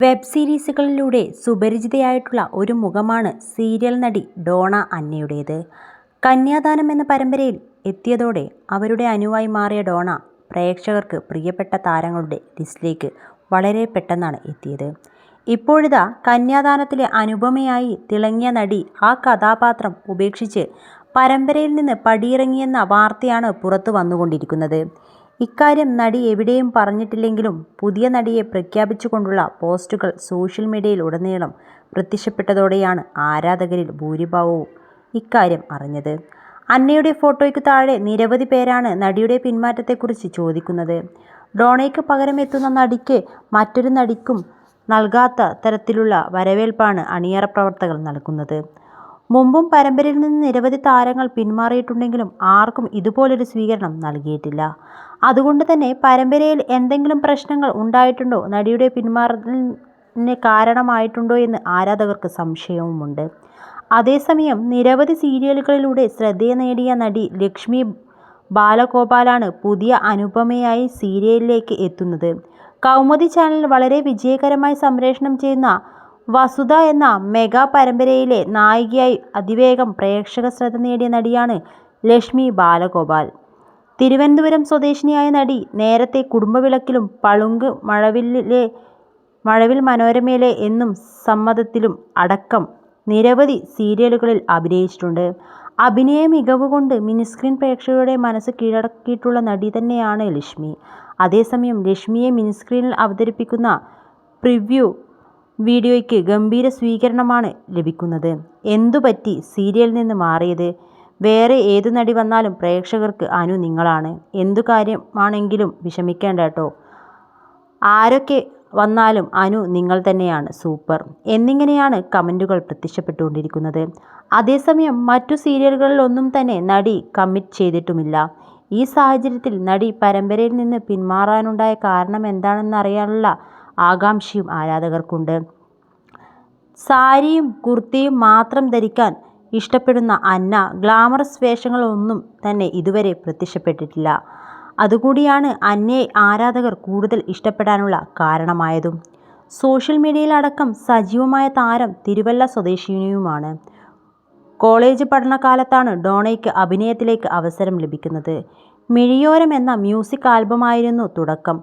Web സീരീസുകളിലൂടെ സുപരിചിതയായിട്ടുള്ള ഒരു മുഖമാണ് serial നടി ഡോണ അന്നയുടേത്. കന്യാദാനം എന്ന പരമ്പരയിൽ എത്തിയതോടെ അവരുടെ അനുവായി മാറിയ ഡോണ പ്രേക്ഷകർക്ക് പ്രിയപ്പെട്ട താരങ്ങളുടെ ലിസ്റ്റിലേക്ക് വളരെ പെട്ടെന്നാണ് എത്തിയത്. ഇപ്പോഴിതാ കന്യാദാനത്തിലെ അനുപമയായി തിളങ്ങിയ നടി ആ കഥാപാത്രം ഉപേക്ഷിച്ച് പരമ്പരയിൽ നിന്ന് പടിയിറങ്ങിയെന്ന വാർത്തയാണ് പുറത്തു വന്നുകൊണ്ടിരിക്കുന്നത്. ഇക്കാര്യം നടി എവിടെയും പറഞ്ഞിട്ടില്ലെങ്കിലും പുതിയ നടിയെ പ്രഖ്യാപിച്ചുകൊണ്ടുള്ള പോസ്റ്റുകൾ സോഷ്യൽ മീഡിയയിൽ ഉടനീളം പ്രത്യക്ഷപ്പെട്ടതോടെയാണ് ആരാധകരിൽ ഭൂരിഭാഗവും ഇക്കാര്യം അറിഞ്ഞത്. അന്നയുടെ ഫോട്ടോയ്ക്ക് താഴെ നിരവധി പേരാണ് നടിയുടെ പിന്മാറ്റത്തെക്കുറിച്ച് ചോദിക്കുന്നത്. ഡോണയ്ക്ക് പകരം എത്തുന്ന നടിക്ക് മറ്റൊരു നടിക്കും നൽകാത്ത തരത്തിലുള്ള വരവേൽപ്പാണ് അണിയറ പ്രവർത്തകർ നൽകുന്നത്. മുമ്പും പരമ്പരയിൽ നിന്ന് നിരവധി താരങ്ങൾ പിന്മാറിയിട്ടുണ്ടെങ്കിലും ആർക്കും ഇതുപോലൊരു സ്വീകരണം നൽകിയിട്ടില്ല. അതുകൊണ്ട് തന്നെ പരമ്പരയിൽ എന്തെങ്കിലും പ്രശ്നങ്ങൾ ഉണ്ടായിട്ടുണ്ടോ, നടിയുടെ പിന്മാറലിന് കാരണമായിട്ടുണ്ടോ എന്ന് ആരാധകർക്ക് സംശയവുമുണ്ട്. അതേസമയം നിരവധി സീരിയലുകളിലൂടെ ശ്രദ്ധ നേടിയ നടി ലക്ഷ്മി ബാലഗോപാലാണ് പുതിയ അനുപമയായി സീരിയലിലേക്ക് എത്തുന്നത്. കൗമുദി ചാനൽ വളരെ വിജയകരമായി സംപ്രേഷണം ചെയ്യുന്ന വസുധ എന്ന മെഗാ പരമ്പരയിലെ നായികയായി അതിവേഗം പ്രേക്ഷക ശ്രദ്ധ നേടിയ നടിയാണ് ലക്ഷ്മി ബാലഗോപാൽ. തിരുവനന്തപുരം സ്വദേശിനിയായ നടി നേരത്തെ കുടുംബവിളക്കിലും പളുങ്ക് മഴവിൽ മനോരമയിലെ എന്നും സമ്മതത്തിലും അടക്കം നിരവധി സീരിയലുകളിൽ അഭിനയിച്ചിട്ടുണ്ട്. അഭിനയ മികവ് കൊണ്ട് മിനിസ്ക്രീൻ പ്രേക്ഷകരുടെ മനസ്സ് കീഴടക്കിയിട്ടുള്ള നടി തന്നെയാണ് ലക്ഷ്മി. അതേസമയം ലക്ഷ്മിയെ മിനിസ്ക്രീനിൽ അവതരിപ്പിക്കുന്ന പ്രിവ്യൂ വീഡിയോയ്ക്ക് ഗംഭീര സ്വീകരണമാണ് ലഭിക്കുന്നത്. എന്തുപറ്റി സീരിയലിൽ നിന്ന് മാറിയത്? വേറെ ഏതു നടി വന്നാലും പ്രേക്ഷകർക്ക് അനു നിങ്ങളാണ്. എന്തു കാര്യമാണെങ്കിലും വിഷമിക്കേണ്ട കേട്ടോ. ആരൊക്കെ വന്നാലും അനു നിങ്ങൾ തന്നെയാണ്, സൂപ്പർ എന്നിങ്ങനെയാണ് കമൻറ്റുകൾ പ്രത്യക്ഷപ്പെട്ടുകൊണ്ടിരിക്കുന്നത്. അതേസമയം മറ്റു സീരിയലുകളിലൊന്നും തന്നെ നടി കമ്മിറ്റ് ചെയ്തിട്ടുമില്ല. ഈ സാഹചര്യത്തിൽ നടി പരമ്പരയിൽ നിന്ന് പിന്മാറാനുണ്ടായ കാരണം എന്താണെന്നറിയാനുള്ള ആകാംക്ഷയും ആരാധകർക്കുണ്ട്. സാരിയും കുർത്തിയും മാത്രം ധരിക്കാൻ ഇഷ്ടപ്പെടുന്ന അന്ന ഗ്ലാമറസ് വേഷങ്ങളൊന്നും തന്നെ ഇതുവരെ പ്രത്യക്ഷപ്പെട്ടിട്ടില്ല. അതുകൂടിയാണ് അന്നയെ ആരാധകർ കൂടുതൽ ഇഷ്ടപ്പെടാനുള്ള കാരണമായതും. സോഷ്യൽ മീഡിയയിലടക്കം സജീവമായ താരം തിരുവല്ല സ്വദേശിനിയുമാണ്. കോളേജ് പഠനകാലത്താണ് ഡോണയ്ക്ക് അഭിനയത്തിലേക്ക് അവസരം ലഭിക്കുന്നത്. മിഴിയോരം എന്ന മ്യൂസിക് ആൽബമായിരുന്നു തുടക്കം.